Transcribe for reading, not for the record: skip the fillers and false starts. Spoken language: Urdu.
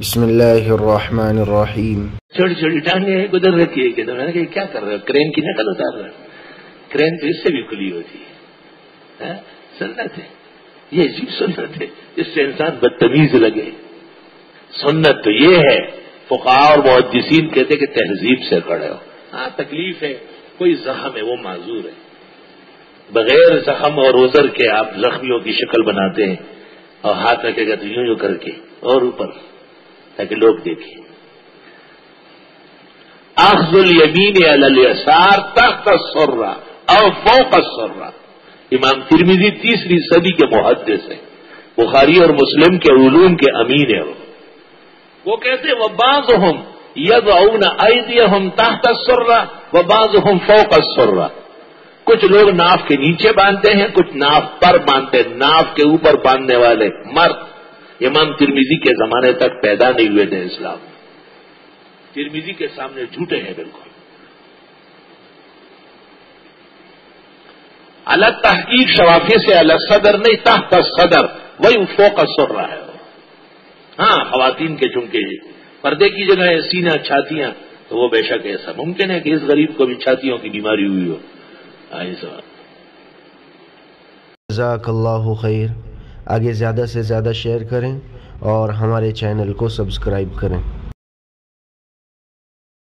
بسم اللہ الرحمن الرحیم۔ چھوٹی چھوٹی ٹانگیں گزر رکھی ہے کہ میں نے کہا کیا کر رہے ہو؟ کرین کی نقل اتار رہے ہو؟ کرین تو اس سے بھی کھلی ہوتی ہے۔ سنت ہے، یہ عجیب سنت ہے جس سے انسان بدتمیز لگے۔ سنت تو یہ ہے، فقہاء اور محدثین کہتے کہ تہذیب سے کھڑے ہو۔ ہاں تکلیف ہے، کوئی زخم ہے وہ معذور ہے، بغیر زخم اور عذر کے آپ زخمیوں کی شکل بناتے ہیں اور ہاتھ رکھے گا تو یوں یوں کر کے اور اوپر تاکہ لوگ دیکھیں۔ اخذ الیمین علی الیسار تحت السرہ او فوق السرہ۔ امام ترمذی 3 صدی کے محدث ہیں، بخاری اور مسلم کے علوم کے امین ہیں۔ وہ کہتے ہیں وبعضهم یضعون ایدیہم تحت السرہ وبعضهم فوق السرہ۔ کچھ لوگ ناف کے نیچے باندھتے ہیں، کچھ ناف پر باندھتے ہیں۔ ناف کے اوپر باندھنے والے مرد امام ترمذی کے زمانے تک پیدا نہیں ہوئے تھے اسلام میں۔ ترمذی کے سامنے جھوٹے ہیں بالکل۔ الگ تحقیق شوافی سے الگ صدر نہیں، تحت صدر وہی فوق السرہ ہے۔ ہاں خواتین کے چونکہ پردے کی جگہ ہے سینہ چھاتیاں، تو وہ بے شک ایسا ممکن ہے کہ اس غریب کو بھی چھاتیوں کی بیماری ہوئی ہو۔ جزاک اللہ خیر۔ آگے زیادہ سے زیادہ شیئر کریں اور ہمارے چینل کو سبسکرائب کریں۔